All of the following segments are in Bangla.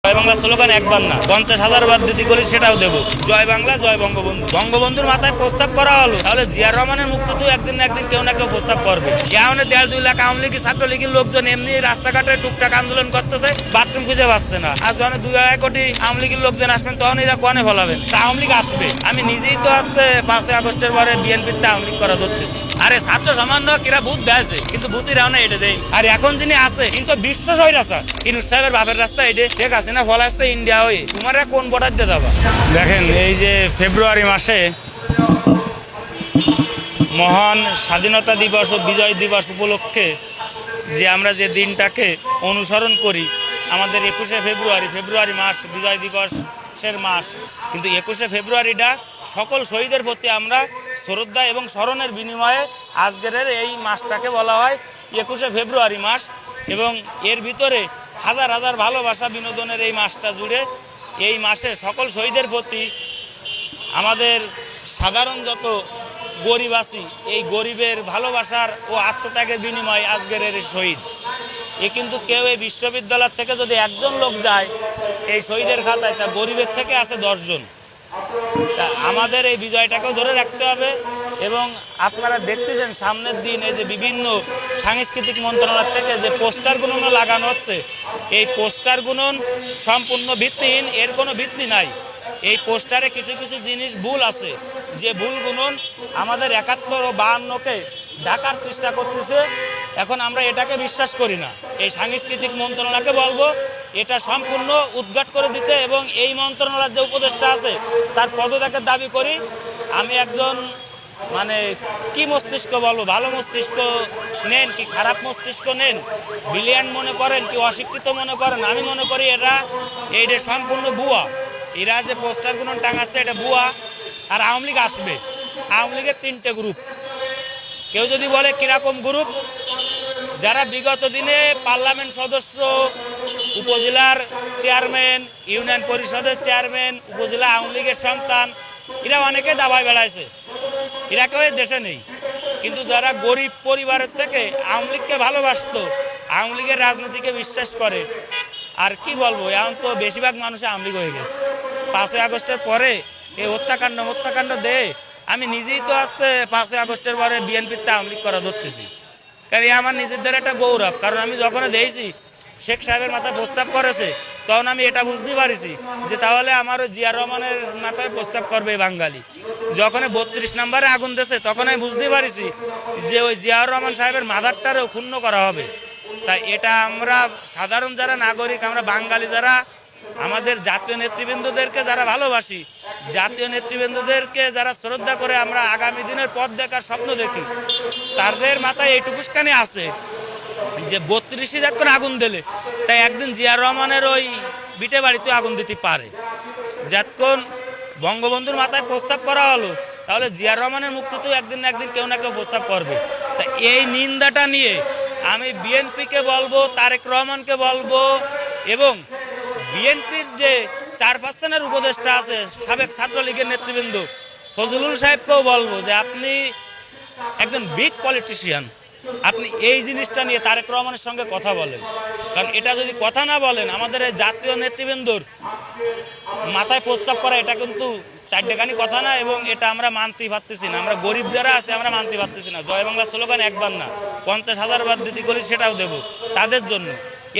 জয় বাংলা স্লোগান একবার না 50,000 বার দিদি করি সেটাও দেবো। জয় বাংলা জয় বঙ্গবন্ধু। বঙ্গবন্ধুর মাথায় প্রস্তাব করা হলো, তাহলে জিয়ার রহমানের মুক্তি তো একদিন না একদিন কেউ না কেউ প্রস্তাব করবে। ইয়াহনে 1.5-2 লাখ আওয়ামী লীগ ছাত্রলীগের লোকজন এমনি রাস্তাঘাটে টুকটাক আন্দোলন করতেছে, বাথরুম খুঁজে পাচ্ছে না। আর যখন 2-2.5 কোটি আওয়ামী লীগের লোকজন আসবেন তখন এরা কোয়ানে ফলাবেন। আওয়ামী লীগ আসবে। আমি নিজেই তো আসতে 5 আগস্টের পরে বিএনপিতে আওয়ামী লীগ করা ধরতেছি। আরে ছাত্র সামান্য কিরা বুথ দেয়, কিন্তু বুথই রাও না এটা দেয়। আর এখন যিনি আছে কিন্তু বিশ্ব সৈরাচার ইনুস সাহেবের বাপের রাস্তা এটে শেখ হাসিনা ফলাস্তে ইন্ডিয়া হয়ে তোমার কোন বর্ডার দিয়ে যাবা। দেখেন এই যে ফেব্রুয়ারি মাসে মহান স্বাধীনতা দিবস ও বিজয় দিবস উপলক্ষে যে আমরা যে দিনটাকে অনুসরণ করি, আমাদের 21শে ফেব্রুয়ারি মাস বিজয় দিবসের মাস। কিন্তু 21শে ফেব্রুয়ারিটা সকল শহীদের প্রতি আমরা শ্রদ্ধা এবং স্মরণের বিনিময়ে আজকের এই মাসটাকে বলা হয় 21শে ফেব্রুয়ারি মাস। এবং এর ভিতরে হাজার হাজার ভালোবাসা বিনোদনের এই মাসটা জুড়ে এই মাসে সকল শহীদের প্রতি আমাদের সাধারণ যত গরিব আছি, এই গরিবের ভালোবাসার ও আত্মত্যাগের বিনিময়ে আজকের এই শহীদ। এ কিন্তু কেউ এই বিশ্ববিদ্যালয় থেকে যদি একজন লোক যায় এই শহীদের খাতায়, তা গরিবের থেকে আছে 10 জন। তা আমাদের এই বিজয়টাকেও ধরে রাখতে হবে। এবং আপনারা দেখতেছেন সামনের দিন এই যে বিভিন্ন সাংস্কৃতিক মন্ত্রণালয় থেকে যে পোস্টার গুণনও লাগানো হচ্ছে, এই পোস্টার গুণন সম্পূর্ণ ভিত্তিহীন, এর কোনো ভিত্তি নাই। এই পোস্টারে কিছু কিছু জিনিস ভুল আছে, যে ভুল গুণন আমাদের 71 ও 52কে ঢাকার চেষ্টা করতেছে। এখন আমরা এটাকে বিশ্বাস করি না। এই সাংস্কৃতিক মন্ত্রণালয়কে বলবো এটা সম্পূর্ণ উদ্ঘাট করে দিতে, এবং এই মন্ত্রণালয়ের যে উপদেষ্টা আছে তার পদত্যাগের দাবি করি। আমি একজন কি মস্তিষ্ক বলবো, ভালো মস্তিষ্ক নেন কি খারাপ মস্তিষ্ক নেন, ব্রিলিয়ান্ট মনে করেন কি অশিক্ষিত মনে করেন, আমি মনে করি এইটা সম্পূর্ণ ভুয়া। এরা যে পোস্টারগুলো টাঙাচ্ছে এটা ভুয়া। আর আওয়ামী লীগ আসবে। আওয়ামী লীগের 3টে গ্রুপ। কেউ যদি বলে কিরকম গ্রুপ, যারা বিগত দিনে পার্লামেন্ট সদস্য, উপজেলার চেয়ারম্যান, ইউনিয়ন পরিষদের চেয়ারম্যান, উপজেলা আওয়ামী লীগের সন্তান, এরা অনেকে দাবায় বেড়াইছে, এরা কেউ দেশে নেই। কিন্তু যারা গরিব পরিবারের থেকে আওয়ামী লীগকে ভালোবাসতো, আওয়ামী লীগের রাজনীতিকে বিশ্বাস করে, আর কি বলবো, এখন তো বেশিরভাগ মানুষ আওয়ামী লীগ হয়ে গেছে। 5 আগস্টের পরে এই হত্যাকাণ্ড দেয়। আমি নিজেই তো আসতে 5 আগস্টের পরে বিএনপিতে আওয়ামী লীগ করা ধরতেছি। কারণ আমার নিজেদের একটা গৌরব। কারণ আমি যখন দেখছি শেখ সাহেবের মাথায় প্রস্তাব করেছে, তখন আমি এটা বুঝতে পারিছি যে তাহলে আমারও জিয়ার রহমানের মাথায় প্রস্তাব করবে বাঙালি। যখন 32 নম্বরে আগুন দিয়েছে তখন আমি বুঝতে পারিছি যে ওই জিয়াউর রহমান সাহেবের মাথারটারও ক্ষুণ্ণ করা হবে। তাই এটা আমরা সাধারণ যারা নাগরিক, আমরা বাঙালি যারা আমাদের জাতীয় নেতৃবৃন্দদেরকে যারা ভালোবাসি, জাতীয় নেতৃবৃন্দদেরকে যারা শ্রদ্ধা করে আমরা আগামী দিনের পথ দেখার স্বপ্ন দেখি, তাদের মাথায় এইটুকুখানি আছে যে 32 যখন আগুন দিলে তাই একদিন জিয়ার রহমানের ওই বিটে বাড়িতে আগুন দিতে পারে। যতক্ষণ বঙ্গবন্ধুর মাথায় প্রস্তাব করা হলো, তাহলে জিয়ার রহমানের মুক্তি তো একদিন না একদিন কেউ না কেউ প্রস্তাব করবে। তা এই নিন্দাটা নিয়ে আমি বিএনপিকে বলবো, তারেক রহমানকে বলবো, এবং বিএনপির যে 4-5 জনের উপদেষ্টা আছে, সাবেক ছাত্রলীগের নেতৃবৃন্দ ফজলুল সাহেবকেও বলবো যে আপনি একজন বিগ পলিটিশিয়ান, আপনি এই জিনিসটা নিয়ে তারেক রহমানের সঙ্গে কথা বলেন। কারণ এটা যদি কথা না বলেন, আমাদের এই জাতীয় নেতৃবৃন্দর মাথায় প্রস্তাব করা এটা কিন্তু 4টেখানি কথা না, এবং এটা আমরা মানতেই পারতেছি না। আমরা গরিব যারা আছে আমরা মানতে পারতেছি না। জয় বাংলা স্লোগান একবার না 50,000 বার দিদি করি সেটাও দেবো তাদের জন্য,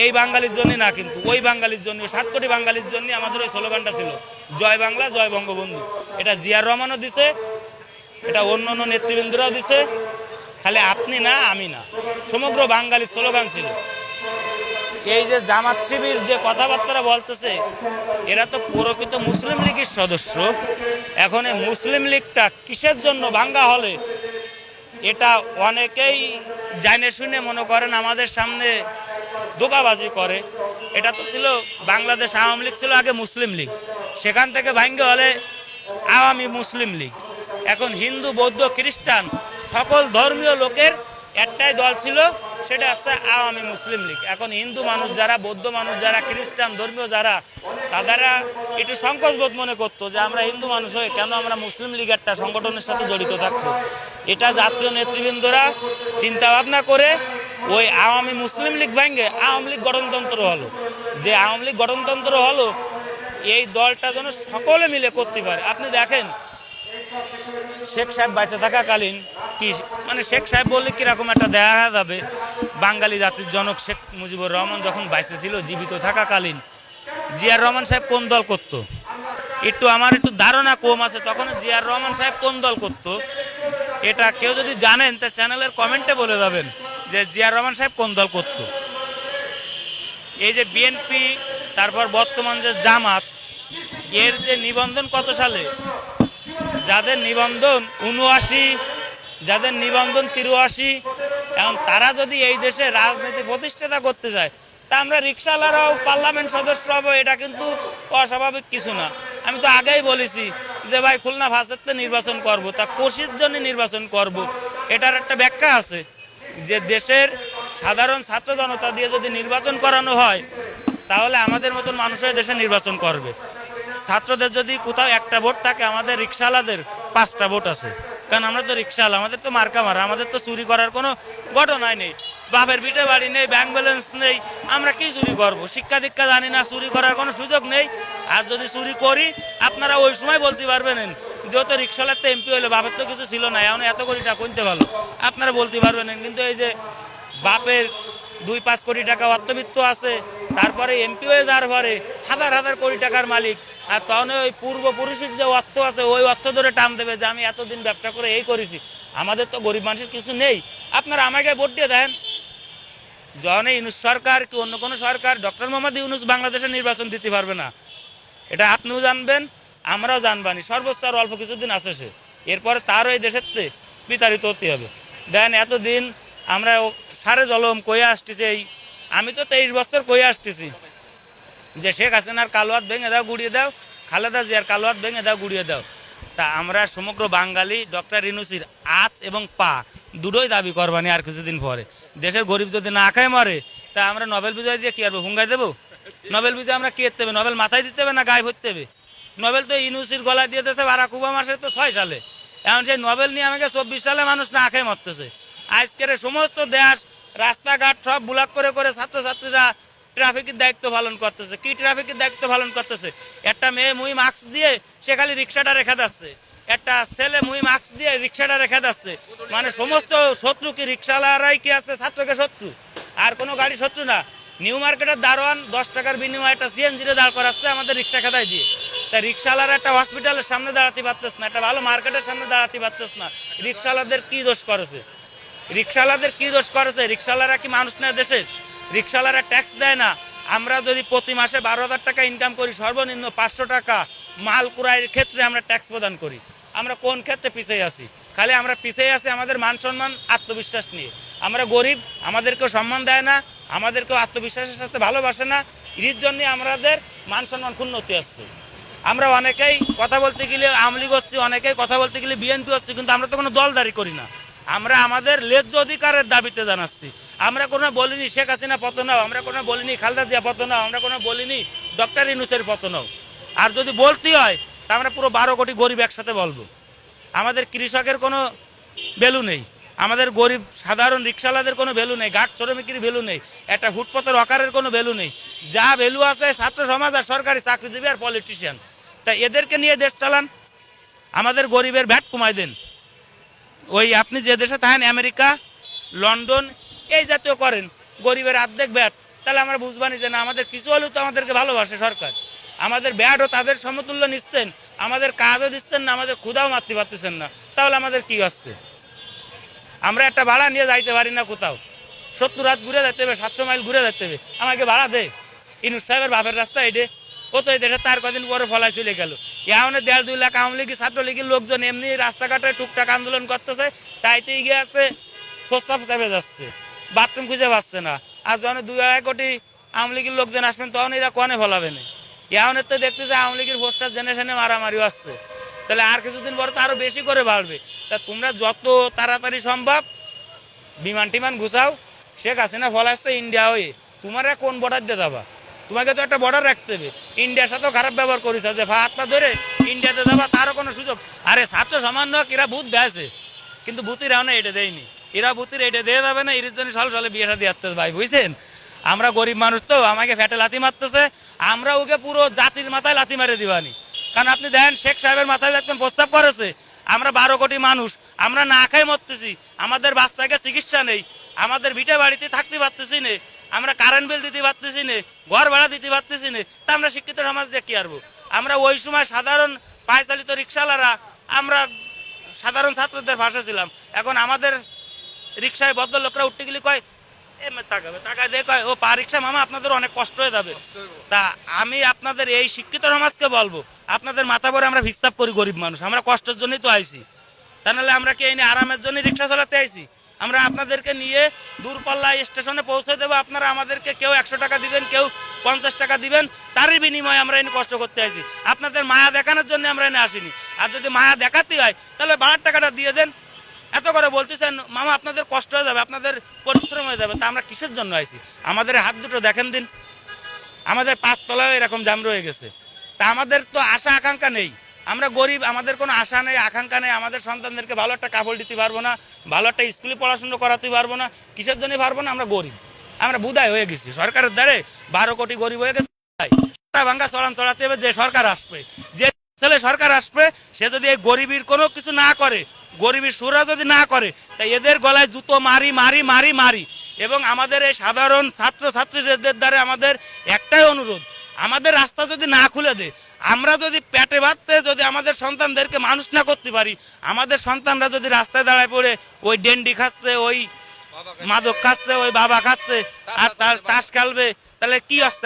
এই বাঙালির জন্য না, কিন্তু ওই বাঙালির জন্য, 7 কোটি বাঙালির জন্য আমাদের ওই স্লোগানটা ছিল জয় বাংলা জয় বঙ্গবন্ধু। এটা জিয়ার রহমানও দিছে, এটা অন্য অন্য নেতৃবৃন্দরাও দিছে, খালি আপনি না আমি না, সমগ্র বাঙালির স্লোগান ছিল। এই যে জামাত শিবির যে কথাবার্তা বলতেছে, এরা তো প্রকৃত মুসলিম লীগের সদস্য। এখন এই মুসলিম লীগটা কিসের জন্য ভাঙ্গা হলে, এটা অনেকেই জানে শুনে মনে করেন আমাদের সামনে ধোঁকাবাজি করে। এটা তো ছিল বাংলাদেশ আওয়ামী লীগ ছিল আগে মুসলিম লীগ, সেখান থেকে ভাঙ্গা হলে আওয়ামী মুসলিম লীগ। এখন হিন্দু বৌদ্ধ খ্রিস্টান সকল ধর্মীয় লোকের একটাই দল ছিল, সেটা হচ্ছে আওয়ামী মুসলিম লীগ। এখন হিন্দু মানুষ যারা, বৌদ্ধ মানুষ যারা, খ্রিস্টান ধর্মীয় যারা, তারা একটু সংকোচবোধ মনে করতো যে আমরা হিন্দু মানুষ হয়ে কেন আমরা মুসলিম লীগ একটা সংগঠনের সাথে জড়িত থাকবো। এটা জাতীয় নেতৃবৃন্দরা চিন্তা ভাবনা করে ওই আওয়ামী মুসলিম লীগ ভেঙে আওয়ামী লীগ গঠনতন্ত্র হলো। যে আওয়ামী লীগ গঠনতন্ত্র হলো, এই দলটা যেন সকলে মিলে করতে পারে। আপনি দেখেন শেখ সাহেব বেঁচে থাকাকালীন কি, মানে শেখ সাহেব বললে কিরকম একটা দেখা যাবে, বাঙালি জাতির জনক শেখ মুজিবুর রহমান যখন বেঁচে ছিল জীবিত থাকাকালীন, জিয়ার রহমান সাহেব কোন দল করতো? আমার একটু ধারণা কম আছে, তখন জিয়ার রহমান সাহেব কোন দল করতো, এটা কেউ যদি জানেন তা চ্যানেলের কমেন্টে বলে যাবেন যে জিয়ার রহমান সাহেব কোন দল করতো। এই যে বিএনপি, তারপর বর্তমান যে জামাত, এর যে নিবন্ধন কত সালে, যাদের নিবন্ধন 79, যাদের নিবন্ধন 83, এখন তারা যদি এই দেশে রাজনীতি প্রতিষ্ঠাতা করতে যায়, তা আমরা রিক্সাওয়ালারাও পার্লামেন্ট সদস্য হবো, এটা কিন্তু অস্বাভাবিক কিছু না। আমি তো আগেই বলেছি যে ভাই খুলনা ভাষাতে নির্বাচন করব, তা কোশির জন্য নির্বাচন করব, এটার একটা ব্যাখ্যা আছে যে দেশের সাধারণ ছাত্র জনতা দিয়ে যদি নির্বাচন করানো হয়, তাহলে আমাদের মতন মানুষের দেশে নির্বাচন করবে। ছাত্রদের যদি কোথাও একটা ভোট থাকে, আমাদের রিক্সাওয়ালাদের 5টা ভোট আছে, কারণ আমরা তো রিক্সাওয়ালা, আমাদের তো মার্কা মারা, আমাদের তো চুরি করার কোনো ঘটনাই নেই, বাপের পিঠে বাড়ি নেই, ব্যাংক ব্যালেন্স নেই, আমরা কি চুরি করব? শিক্ষা দীক্ষা জানি না, চুরি করার কোনো সুযোগ নেই। আর যদি চুরি করি, আপনারা ওই সময় বলতে পারবেন যেহেতু রিক্সাওয়ালার তো এমপি হলো, বাপের তো কিছু ছিল না, এখন এত কোটি টাকা কিনতে ভালো, আপনারা বলতে পারবেন। কিন্তু এই যে বাপের 2-5 কোটি টাকা অর্থবিত্ত আছে, তারপরে এমপি হয়ে যাওয়ার পরে হাজার হাজার কোটি টাকার মালিক, আর তখন ওই পূর্বপুরুষের যে অর্থ আছে ওই অর্থ ধরে টান দেবে যে আমি এতদিন ব্যবসা করে এই করেছি। আমাদের তো গরিব মানুষের কিছু নেই, আপনারা আমাকে ভোট দিয়ে দেন। যখন ইউনূস সরকার কি অন্য কোনো সরকার, ডক্টর মোহাম্মদ ইউনূস বাংলাদেশে নির্বাচন দিতে পারবে না, এটা আপনিও জানবেন, আমরাও জানবানি। সর্বোচ্চ আর অল্প কিছুদিন আছে সে, এরপরে তারও এই দেশের বিতাড়িত হতে হবে। দেন এতদিন আমরা সারে জলম কয়ে আসতেছি, আমি তো 23 বছর কয়ে আসতেছি যে শেখ হাসিনার কালো হাত ভেঙে দাও গুড়িয়ে দাও, খালেদা জিয়ার কালো হাত ভেঙে দাও গুড়িয়ে দাও। তা আমরা সমগ্র বাঙালি ডক্টর ইউনূসের হাত এবং পা দুটোই দাবি করবানি। আর কিছুদিন পরে দেশের গরিব যদি না খায় মরে, তা আমরা নোবেল বিজয় দিয়ে কি করবো? হুঙ্গাই দেবো? নোবেল বিজয় আমরা কি করতে হবে? নোবেল মাথায় দিতে হবে না গায়ে ভরতে হবে? নোবেল তো ইউনূসের গলায় দিয়ে দিয়েছে বারাক ওবামা মাসে তো 6 সালে, এখন সেই নোবেল নিয়ে আমাকে 24 সালে মানুষ না খেয়ে মরতেছে। আজকের সমস্ত দেশ রাস্তাঘাট সব ব্লক করে করে ছাত্রছাত্রীরা ট্রাফিকের দায়িত্ব পালন করতেছে। কি ট্রাফিকের দায়িত্ব পালন করতেছে? একটা মেয়ে মুই মাস্ক দিয়ে সে খালি রিক্সাটা রেখে যাচ্ছে, একটা ছেলে মুই মাস্ক দিয়ে রিক্সাটা রেখে যাচ্ছে। মানে সমস্ত শত্রু কি রিক্সাওয়ালারাই কি আছে ছাত্রকে শত্রু? আর কোনো গাড়ি শত্রু না। নিউ মার্কেটের দারোয়ান 10 টাকার বিনিময়ে একটা সিএনজিরে দাঁড় করাচ্ছে আমাদের রিক্সা খেদায় দিয়ে। তা রিক্সাওয়ালারা একটা হসপিটালের সামনে দাঁড়াতে পারতেছে না, একটা ভালো মার্কেটের সামনে দাঁড়াতে পারতেছে না। রিক্সাওয়ালাদের কি দোষ করেছে? রিক্সাওয়ালাদের কি দোষ করেছে? রিক্সাওয়ালারা কি মানুষ না দেশে? রিক্সাওয়ালারা ট্যাক্স দেয় না। আমরা যদি প্রতি মাসে 12,000 টাকা ইনকাম করি, সর্বনিম্ন 500 টাকা মাল ক্রয়ের ক্ষেত্রে আমরা ট্যাক্স প্রদান করি। আমরা কোন ক্ষেত্রে পিছিয়ে আছি? খালি আমরা পিছিয়ে আছি আমাদের মান সম্মান আত্মবিশ্বাস নিয়ে। আমরা গরিব, আমাদেরকেও সম্মান দেয় না, আমাদেরকেও আত্মবিশ্বাসের সাথে ভালোবাসে না, এর জন্য আমাদের মান সম্মান ক্ষুণ্ণ হতে আসছে। আমরা অনেকেই কথা বলতে গেলে আওয়ামী লীগ হচ্ছি, অনেকেই কথা বলতে গেলে বিএনপি হচ্ছে, কিন্তু আমরা তো কোনো দলদারি করি না। আমরা আমাদের ন্যায্য অধিকারের দাবিতে জানাচ্ছি। আমরা কোনো বলিনি শেখ হাসিনা পতন হও, আমরা কোনো বলিনি খালেদা জিয়া পতন হও, আমরা কোনো বলিনি ডক্টর ইউনূসের পতন হও। আর যদি বলতে হয় তা আমরা পুরো 12 কোটি গরিব একসাথে বলবো। আমাদের কৃষকের কোনো ভ্যালু নেই, আমাদের গরিব সাধারণ রিক্সাওয়ালাদের কোনো ভ্যালু নেই, ঘাট শ্রমিকের ভ্যালু নেই, একটা ফুটপাতের হকারের কোনো ভ্যালু নেই। যা ভ্যালু আছে ছাত্র সমাজ আর সরকারি চাকরিজীবী আর পলিটিশিয়ান। তাই এদেরকে নিয়ে দেশ চালান, আমাদের গরিবের ভ্যাট কমাই দেন। ওই আপনি যে দেশে থাকেন আমেরিকা, লন্ডন এই জাতীয় করেন, গরিবের অর্ধেক ব্যাট, তাহলে আমরা বুঝবানি যে না আমাদের কিছু হলেও তো আমাদেরকে ভালোবাসে সরকার। আমাদের ব্যাটও তাদের সমতুল্য নিচ্ছেন, আমাদের কাজও দিচ্ছেন না, আমাদের ক্ষুধাও মারতে পারতেছেন না, তাহলে আমাদের কি আসছে? আমরা একটা ভাড়া নিয়ে যাইতে পারি না কোথাও, 70 রাত ঘুরে যেতে হবে, 700 মাইল ঘুরে যেতে হবে, আমাকে ভাড়া দে। ইউনূস সাহেবের বাপের রাস্তা এটে, ও তো এই দেশে তার কদিন পরে ফলায় চলে গেল। এখন 1.5-2 লাখ আওয়ামী লীগ ছাত্রলীগের লোকজন এমনি রাস্তাঘাটে টুকটাক আন্দোলন করতেছে, তাইতে গিয়ে আছে প্রস্তাব চাপে যাচ্ছে, বাথরুম খুঁজে পাচ্ছে না। আর যখন 2-2.5 কোটি আওয়ামী লীগের লোকজন আসবেন তখন এরা কনে ফলাবে না। এখন তো দেখতেছে আওয়ামী লীগের পোস্টার জেনারেশনে মারামারিও আসছে, তাহলে আর কিছুদিন পরে তো আরো বেশি করে বাড়বে। তা তোমরা যত তাড়াতাড়ি সম্ভব বিমান টিমান ঘুষাও, শেখ হাসিনা ফলাস তো ইন্ডিয়া হয়ে, তোমার কোন বর্ডার দিয়ে যাবা? তোমাকে তো একটা বর্ডার রাখতে হবে। ইন্ডিয়ার সাথেও খারাপ ব্যবহার করেছে যে হাত পা ধরে ইন্ডিয়াতে যাবা, তারও কোনো সুযোগ। আরে ছাত্র সামান্য কিরা ভূত দেয়ছে, কিন্তু ভূতির রাও না এটা দেয়নি। এরা বুতির এটা দিয়ে যাবে না, এর জন্য সাল সালে বিয়ে শাদী আসতেছে ভাই, বুঝছেন? আমরা গরিব মানুষ তো, আমাকে ফ্যাটে লাথি মারতেছে, আমরা ওকে পুরো জাতির মাথায় লাথি মারে দিবানি। কারণ আপনি দেখেন শেখ সাহেবের মাথায় একদম প্রস্তাব করেছে, আমরা 12 কোটি মানুষ, আমরা না খাই মরতেছি, আমাদের বাচ্চাকে চিকিৎসা নেই, আমাদের ভিটে বাড়িতে থাকতে পারতেছি না, আমরা কারেন্ট বিল দিতে পারতেছি না, ঘর ভাড়া দিতে পারতেছি না, তা আমরা শিক্ষিত সমাজ দিয়ে কি আরবো? আমরা ওই সময় সাধারণ পায়চালিত রিক্সাওয়ালারা, আমরা সাধারণ ছাত্রদের ভাষা ছিলাম। এখন আমাদের রিক্সায় ভদ্রলোকরা উঠতে গেলে কয় টাকা দিয়ে কয় ও পা রিক্সা মামা, আপনাদের অনেক কষ্ট হয়ে যাবে। তা আমি আপনাদের এই শিক্ষিত সমাজকে বলবো, আপনাদের মাথা ভরে আমরা হিসাব করি, গরিব মানুষ, আমরা কষ্টের জন্যই তো আইছি, তা নাহলে আমরা কি এই আরামের জন্য রিক্সা চালাতে আইছি? আমরা আপনাদেরকে নিয়ে দূরপাল্লা স্টেশনে পৌঁছে দেবো, আপনারা আমাদেরকে কেউ 100 টাকা দিবেন, কেউ 50 টাকা দিবেন, তারই বিনিময়ে আমরা এনে কষ্ট করতে আইছি। আপনাদের মায়া দেখানোর জন্য আমরা এনে আসিনি। আর যদি মায়া দেখাতে হয় তাহলে ভাড়ার টাকাটা দিয়ে দেন। এত করে বলতেছেন মামা আপনাদের কষ্ট হয়ে যাবে, আপনাদের পরিশ্রম হয়ে যাবে, তা আমরা কিসের জন্য আইছি? আমাদের হাত দুটো দেখেন দিন, আমাদের পাঁচ তলায় এরকম জাম রয়ে গেছে। তা আমাদের তো আশা আকাঙ্ক্ষা নেই, আমরা গরিব, আমাদের কোনো আশা নেই, আকাঙ্ক্ষা নেই, আমাদের সন্তানদেরকে ভালো একটা কাপড় দিতে পারবো না, ভালো একটা স্কুলে পড়াশোনা করাতে পারবো না, কিসের জন্য পারবো না? আমরা গরিব, আমরা বুদায় হয়ে গেছি, সরকারের দ্বারে 12 কোটি গরিব হয়ে গেছে। ভাঙ্গা চড়ান চড়াতে হবে, যে সরকার আসবে, যে ছেলে সরকার আসবে, সে যদি এই গরিবের কোনো কিছু না করে, গরিবের সুরা যদি না করে, তাই এদের গলায় জুতো মারি মারি মারি মারি। এবং আমাদের এই সাধারণ ছাত্র ছাত্রীদের দ্বারা আমাদের একটাই অনুরোধ, আমাদের রাস্তা যদি না খুলে দেয়, আমরা যদি পেটে ভাততে যদি আমাদের সন্তানদেরকে মানুষ না করতে পারি, আমাদের সন্তানরা যদি রাস্তায় দাঁড়ায় পড়ে ওই ডেন্ডি খাচ্ছে, ওই মাদক খাচ্ছে, ওই বাবা খাচ্ছে আর তার তাস খেলবে, তাহলে কি আসছে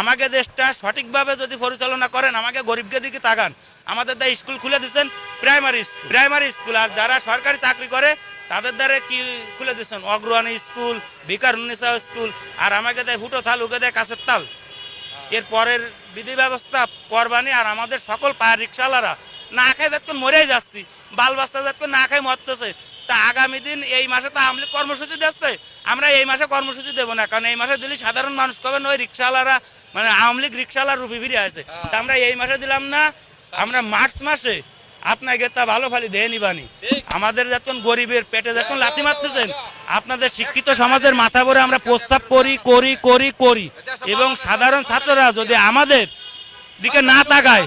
আমাকে দেশটা সঠিকভাবে যদি পরিচালনা করেন, আমাকে গরিবকে দিকে তাকান। আমাদের দ্বারা স্কুল খুলে দিচ্ছেন, প্রাইমারি স্কুল, আর যারা সরকারি চাকরি করে তাদের দ্বারা কি খুলে দিচ্ছেন, অগ্রহানি স্কুল, ভিকারুন্নিসা স্কুল, আর আমাকে দেয় হুটো থাল, ওকে দেয় কাছের তাল। এর পরের বিধি ব্যবস্থা পরবানি। আর আমাদের সকল পায়ের রিক্সাওয়ালারা না খায় যাতক্ষণ মরেই যাচ্ছি, বাল বাচ্চা যাতক্ষণ না খায় মরতেছে। তা আগামী দিন এই মাসে তো আওয়ামী লীগ কর্মসূচি দিচ্ছে, আমরা এই মাসে কর্মসূচি দেবো না, কারণ এই মাসে দিলে সাধারণ মানুষ কবেন ওই রিক্সাওয়ালারা, মানে আওয়ামী লীগ রিক্সাওয়ালা রুপি ফিরে আছে। তা আমরা এই মাসে দিলাম না, আমরা মার্চ মাসে আপনাকে তা ভালো ফালি দেয় নিবানি। আমাদের যখন গরিবের পেটে যখন লাথি মারতেছেন, আপনাদের শিক্ষিত সমাজের মাথা ভরে আমরা প্রস্তাব করি করি করি করি এবং সাধারণ ছাত্ররা যদি আমাদের দিকে না তাকায়,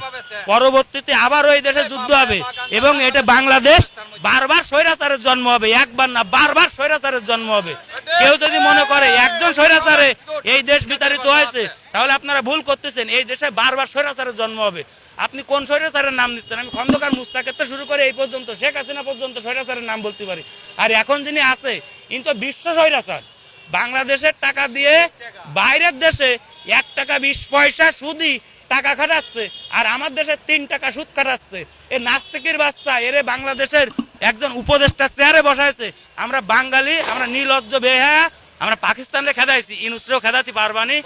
পরবর্তীতে আবার ওই দেশে যুদ্ধ হবে এবং এটা বাংলাদেশ বারবার স্বৈরাচারের জন্ম হবে, একবার না বারবার স্বৈরাচারের জন্ম হবে। কেউ যদি মনে করে একজন স্বৈরাচারে এই দেশ বিতাড়িত হয়েছে, তাহলে আপনারা ভুল করতেছেন, এই দেশে বারবার স্বৈরাচারের জন্ম হবে। আপনি কোন স্বৈরাচারের নাম নিচ্ছেন? আমি খন্দকার মুস্তাকের তো শুরু করে এই পর্যন্ত শেখ হাসিনা পর্যন্ত স্বৈরাচারের নাম বলতে পারি। আর এখন যিনি আছে কিন্তু বিশ্ব স্বৈরাচার, বাংলাদেশের টাকা দিয়ে বাইরের দেশে 1 টাকা 20 পয়সা সুদি টাকা খাটাচ্ছে, আর আমার দেশে 3 টাকা সুদ খাটাচ্ছে। এ নাস্তিকের বাচ্চা, এরে বাংলাদেশের একজন উপদেষ্টা চেয়ারে বসাইছে। আমরা বাঙালি, আমরা নির্লজ্জ বেহায়া, আমরা পাকিস্তানরে খেদাইছি, ইনুসরেও খেদাতে পারবানি।